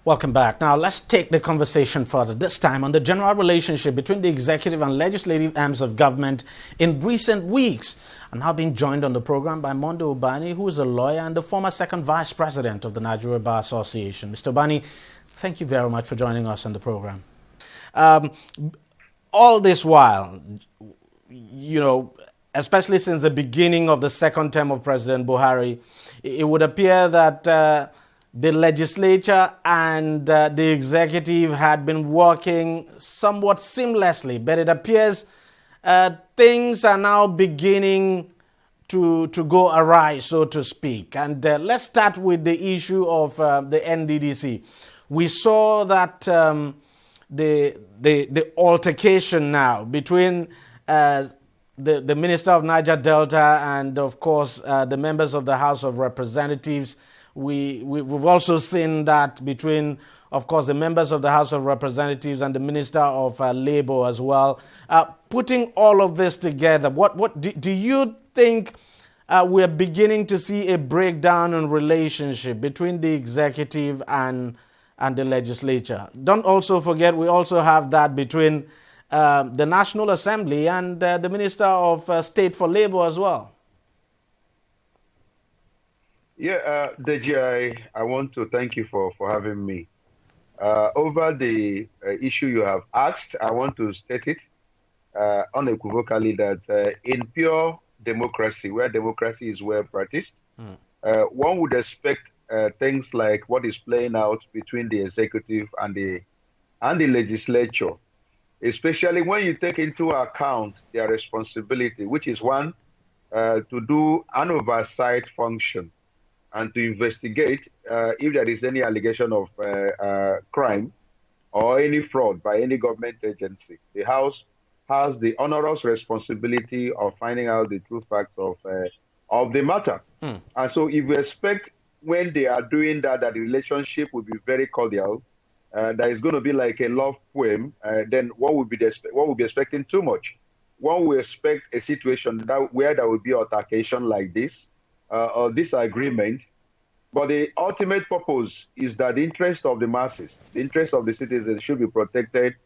Welcome back. Now, let's take the conversation further, this time on the general relationship between the executive and legislative arms of government in recent weeks. I'm now being joined on the program by Monday Obani, who is a lawyer and the former second vice president of the Nigeria Bar Association. Mr. Obani, thank you very much for joining us on the program. All this while, especially since the beginning of the second term of President Buhari, it would appear that the legislature and the executive had been working somewhat seamlessly, but it appears things are now beginning to go awry, so to speak. And let's start with the issue of the NDDC. We saw that the altercation now between the Minister of Niger Delta and, of course, the members of the House of Representatives. We've also seen that between, of course, the members of the House of Representatives and the Minister of Labour as well. Putting all of this together, what do you think we're beginning to see a breakdown in relationship between the executive and the legislature? Don't also forget, we also have that between the National Assembly and the Minister of State for Labour as well. Yeah, DEJI, I want to thank you for having me. Over the issue you have asked, I want to state it unequivocally that in pure democracy, where democracy is well practiced, one would expect things like what is playing out between the executive and the legislature, especially when you take into account their responsibility, which is one, to do an oversight function and to investigate if there is any allegation of crime or any fraud by any government agency. The House has the onerous responsibility of finding out the true facts of the matter. And so if we expect when they are doing that, that the relationship will be very cordial, that is going to be like a love poem, then one would be expecting too much. One will expect a situation where there will be altercation like this, or disagreement, but the ultimate purpose is that the interest of the masses, the interest of the citizens should be protected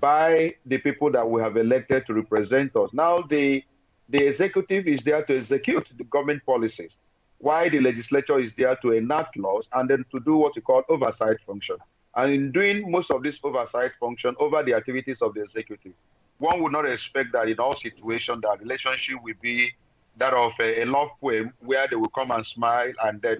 by the people that we have elected to represent us. Now, the executive is there to execute the government policies, while the legislature is there to enact laws and then to do what we call oversight function. And in doing most of this oversight function over the activities of the executive, one would not expect that in all situations that relationship will be that of a love poem where they will come and smile and then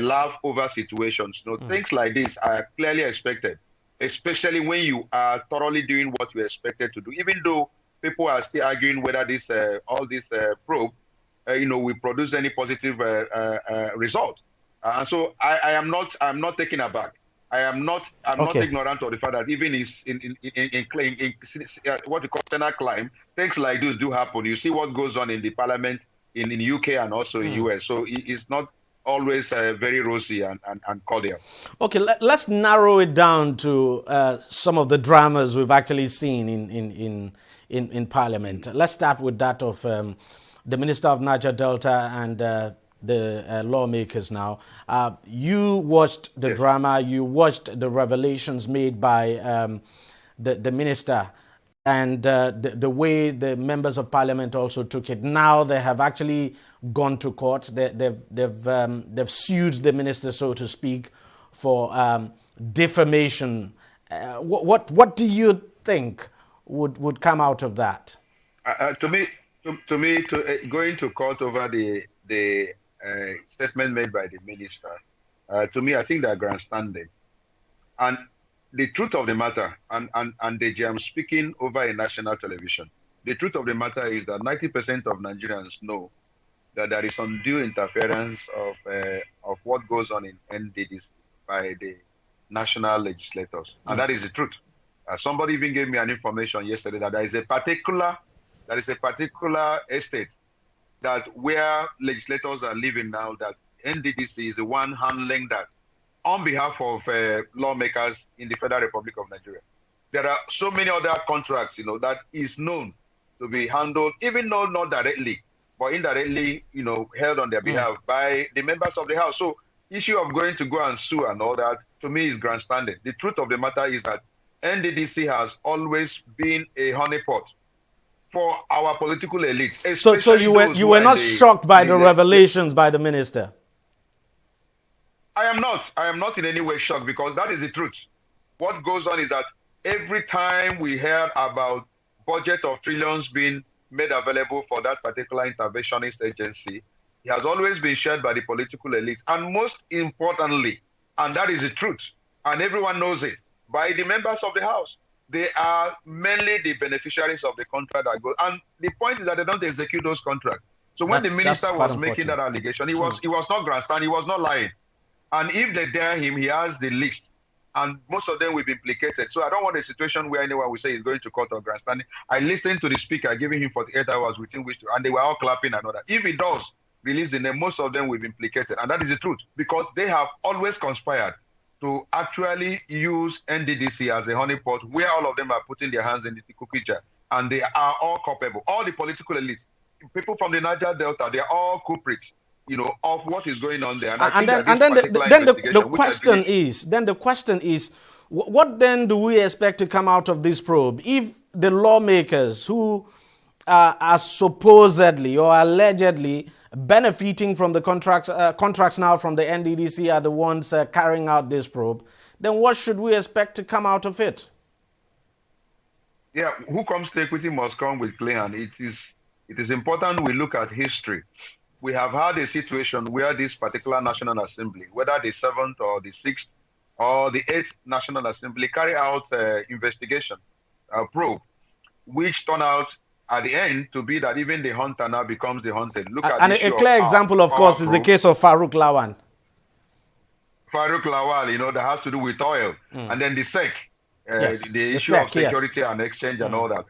laugh over situations. Things like this are clearly expected, especially when you are thoroughly doing what you expected to do, even though people are still arguing whether this all this probe will produce any positive result. And so I'm not taken aback. I'm not ignorant of the fact that even in what we call Senate climb, things like this do happen. You see what goes on in the parliament in the UK and also in US. So it's not always very rosy and cordial. Okay, let's narrow it down to some of the dramas we've actually seen in Parliament. Let's start with that of the Minister of Niger Delta and the lawmakers now. You watched the drama, you watched the revelations made by the minister and the way the members of parliament also took it. Now they have actually gone to court. They've sued the minister, so to speak, for defamation. What do you think would come out of that? To me, going to court over the statement made by the minister, to me, I think they're grandstanding. And the truth of the matter, and DEJI, I'm speaking over a national television, the truth of the matter is that 90% of Nigerians know that there is undue interference of what goes on in NDDC by the national legislators. And that is the truth. Somebody even gave me an information yesterday that there is a particular estate that where legislators are living now, that NDDC is the one handling that on behalf of lawmakers in the Federal Republic of Nigeria. There are so many other contracts, that is known to be handled, even though not directly, but indirectly, held on their behalf by the members of the House. So issue of going to go and sue and all that, to me, is grandstanding. The truth of the matter is that NDDC has always been a honeypot for our political elite. So you were not shocked by the revelations by the minister? I am not. I am not in any way shocked, because that is the truth. What goes on is that every time we hear about budget of trillions being made available for that particular interventionist agency, it has always been shared by the political elite. And most importantly, and that is the truth, and everyone knows it, by the members of the House. They are mainly the beneficiaries of the contract that goes. And the point is that they don't execute those contracts. So when the minister was making that allegation, he was not grandstand, he was not lying. And if they dare him, he has the list. And most of them will be implicated. So I don't want a situation where anyone will say he's going to court or grandstanding. I listened to the speaker giving him 48 hours within which to, and they were all clapping and all that. If he does release the name, most of them will be implicated. And that is the truth, because they have always conspired to actually use NDDC as a honeypot where all of them are putting their hands in the cookie jar. And they are all culpable. All the political elites, people from the Niger Delta, they are all culprits, of what is going on there. And then the question is, what then do we expect to come out of this probe if the lawmakers who are supposedly or allegedly benefiting from the contracts now from the NDDC are the ones carrying out this probe? Then what should we expect to come out of it? Yeah, who comes to equity must come with clean hand. It is important we look at history. We have had a situation where this particular National Assembly, whether the 7th or the 6th or the 8th National Assembly, carry out investigation, probe, which turned out at the end to be that even the hunter now becomes the hunted. Look at a clear example, of course, is the case of Farouk Lawan. Farouk Lawal, that has to do with oil. And then the SEC, the issue of security and exchange and all that.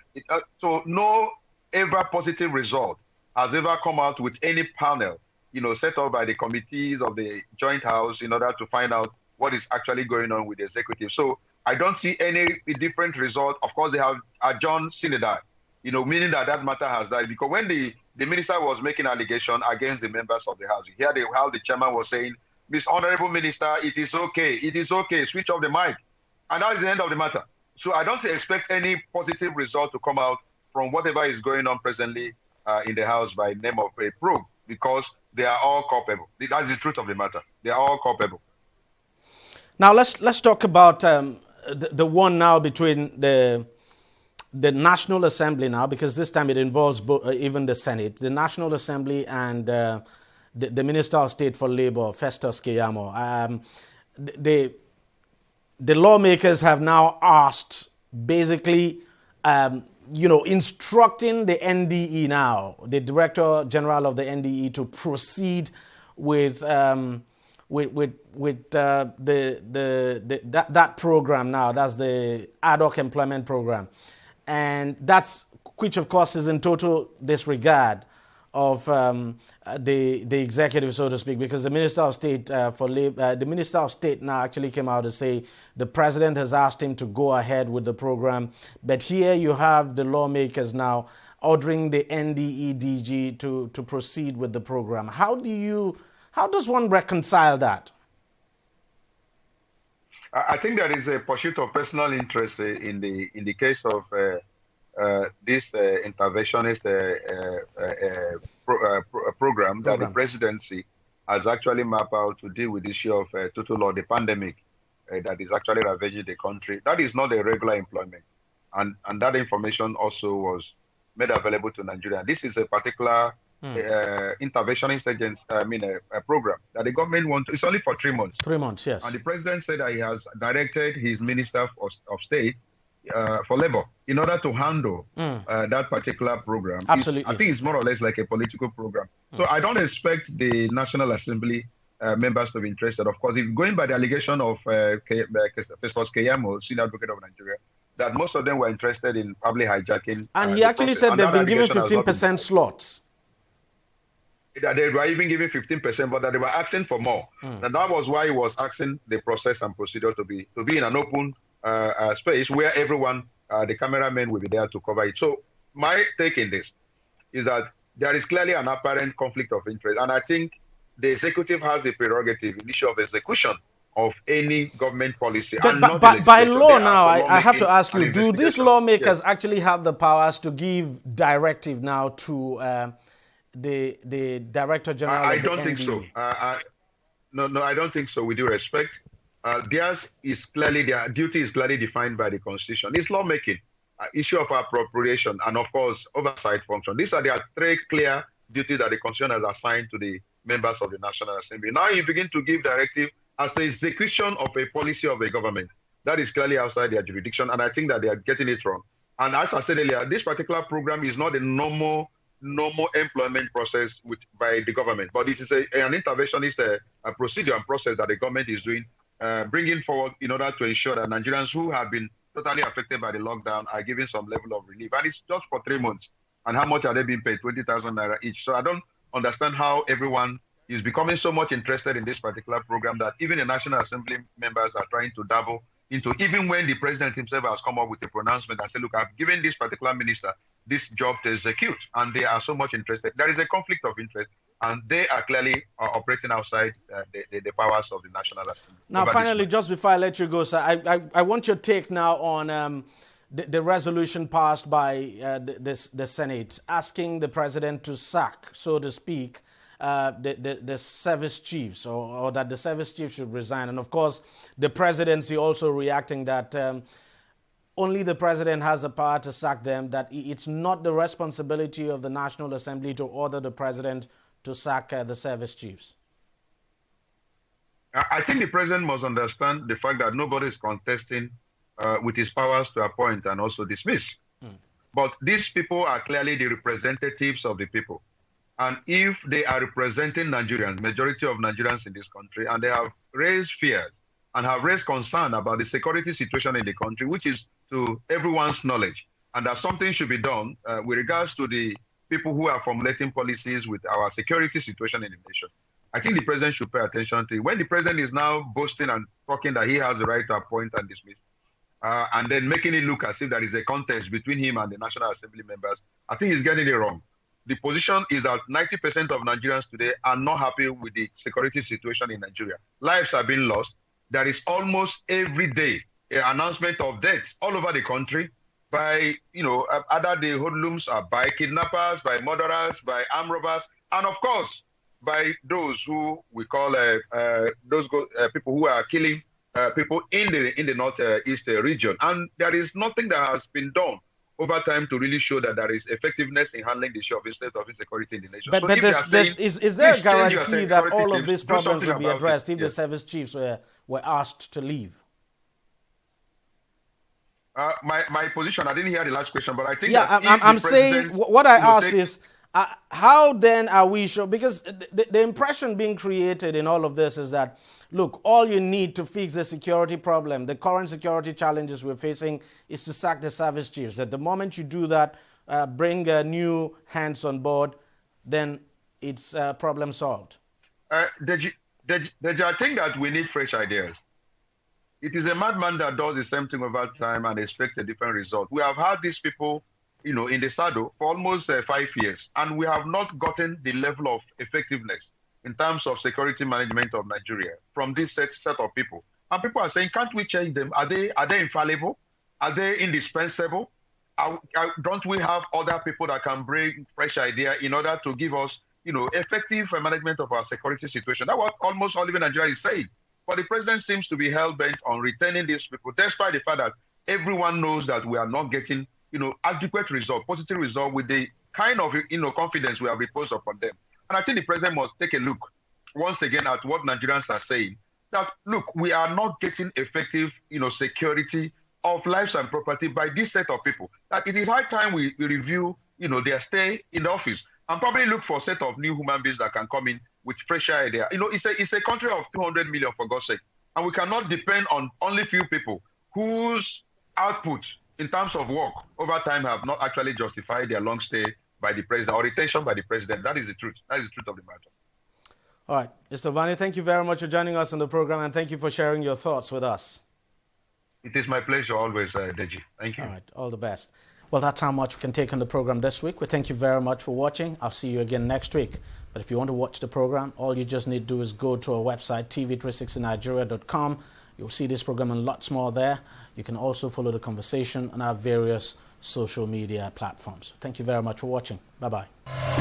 So no ever positive result has ever come out with any panel, set up by the committees of the Joint House in order to find out what is actually going on with the executive. So I don't see any different result. Of course, they have adjourned Synod, meaning that matter has died. Because when the minister was making allegation against the members of the House, you hear how the chairman was saying, "Miss Honorable Minister, it is okay, switch off the mic." And that is the end of the matter. So I don't expect any positive result to come out from whatever is going on presently in the House by name of a probe, because they are all culpable. That's the truth of the matter. They are all culpable. Now let's talk about the one now between the National Assembly now, because this time it involves even the Senate, the National Assembly and the Minister of State for Labor, Festus Keyamo. The lawmakers have now asked, basically, instructing the NDE now, the Director General of the NDE, to proceed with that program now. That's the ad hoc employment program, and that's which, of course, is in total disregard of the executive, so to speak, because the Minister of State the Minister of State now actually came out to say the president has asked him to go ahead with the program. But here you have the lawmakers now ordering the NDE DG to proceed with the program. How does one reconcile that? I think there is a pursuit of personal interest in the case of this interventionist program that the presidency has actually mapped out to deal with the issue of total law, the pandemic that is actually ravaging the country. That is not a regular employment. And that information also was made available to Nigeria. This is a particular interventionist agency, a program that the government wants. It's only for 3 months. 3 months, yes. And the president said that he has directed his Minister of State for Labor in order to handle that particular program. Absolutely. I think it's more or less like a political program. So I don't expect the National Assembly members to be interested. Of course, if going by the allegation of Festus Keyamo, Senior Advocate of Nigeria, that most of them were interested in probably hijacking. And he actually said they've been given 15% slots. That they were even giving 15%, but that they were asking for more. And that was why he was asking the process and procedure to be in an open space where everyone, the cameramen, will be there to cover it. So my take in this is that there is clearly an apparent conflict of interest. And I think the executive has the prerogative in the issue of execution of any government policy, But, and not the by legislature. law They are now, for I have to lawmaking ask and you, do these investigation. lawmakers Yes. actually have the powers to give directive now to the Director General I of the don't think so. NDE? No, I don't think so. With due respect, theirs is clearly, their duty is clearly defined by the Constitution. It's lawmaking, issue of appropriation, and of course oversight function. These are the three clear duties that the Constitution has assigned to the members of the National Assembly. Now you begin to give directive as the execution of a policy of a government. That is clearly outside their jurisdiction, and I think that they are getting it wrong. And as I said earlier, this particular program is not a normal employment process by the government, but it is an interventionist a procedure and process that the government is doing, bringing forward in order to ensure that Nigerians who have been totally affected by the lockdown are given some level of relief. And it's just for 3 months. And how much are they being paid? 20,000 naira each. So I don't understand how everyone is becoming so much interested in this particular program that even the National Assembly members are trying to dabble into, even when the president himself has come up with a pronouncement and said, look, I've given this particular minister this job to execute, and they are so much interested. There is a conflict of interest, and they are clearly operating outside the powers of the National Assembly. Now, finally, just before I let you go, sir, I want your take now on the resolution passed by the Senate asking the president to sack, so to speak, the service chiefs, or that the service chiefs should resign. And of course, the presidency also reacting that only the president has the power to sack them, that it's not the responsibility of the National Assembly to order the president to sack the service chiefs. I think the president must understand the fact that nobody is contesting with his powers to appoint and also dismiss. But these people are clearly the representatives of the people. And if they are representing Nigerians, majority of Nigerians in this country, and they have raised fears and have raised concern about the security situation in the country, which is to everyone's knowledge, and that something should be done with regards to the people who are formulating policies with our security situation in the nation. I think the president should pay attention to it. When the president is now boasting and talking that he has the right to appoint and dismiss, and then making it look as if there is a contest between him and the National Assembly members, I think he's getting it wrong. The position is that 90% of Nigerians today are not happy with the security situation in Nigeria. Lives are being lost. There is almost every day an announcement of deaths all over the country by, either the hoodlums, by kidnappers, by murderers, by armed robbers, and of course, by those who we call people who are killing people in the northeast region. And there is nothing that has been done over time to really show that there is effectiveness in handling the issue of state of insecurity in the nation. But, so is there a guarantee that all of these problems will be addressed if the service chiefs were asked to leave? My position, I didn't hear the last question, but I think I'm saying what I asked is, how then are we sure? Because the impression being created in all of this is that, look, all you need to fix the security problem, the current security challenges we're facing, is to sack the service chiefs. At the moment you do that, bring new hands on board, then it's problem solved. Deji, I think that we need fresh ideas. It is a madman that does the same thing over time and expects a different result. We have had these people, in the saddle for almost 5 years, and we have not gotten the level of effectiveness in terms of security management of Nigeria from this set of people. And people are saying, can't we change them? Are they infallible? Are they indispensable? Don't we have other people that can bring fresh idea in order to give us, effective management of our security situation? That's what almost all of Nigeria is saying. But the president seems to be hell-bent on retaining these people, despite the fact that everyone knows that we are not getting, adequate result, positive result with the kind of, confidence we have reposed upon them. And I think the president must take a look once again at what Nigerians are saying, that, look, we are not getting effective, security of lives and property by this set of people. That it is high time we review, their stay in the office and probably look for a set of new human beings that can come in with fresh idea. It's a country of 200 million, for God's sake, and we cannot depend on only few people whose output in terms of work over time have not actually justified their long stay by the president or retention by the president. That is the truth. That is the truth of the matter. All right. Mr. Vani, thank you very much for joining us on the program, and thank you for sharing your thoughts with us. It is my pleasure always, Deji. Thank you. All right. All the best. Well, that's how much we can take on the program this week. We thank you very much for watching. I'll see you again next week. But if you want to watch the program, all you just need to do is go to our website, tv360nigeria.com. You'll see this program and lots more there. You can also follow the conversation on our various social media platforms. Thank you very much for watching. Bye-bye.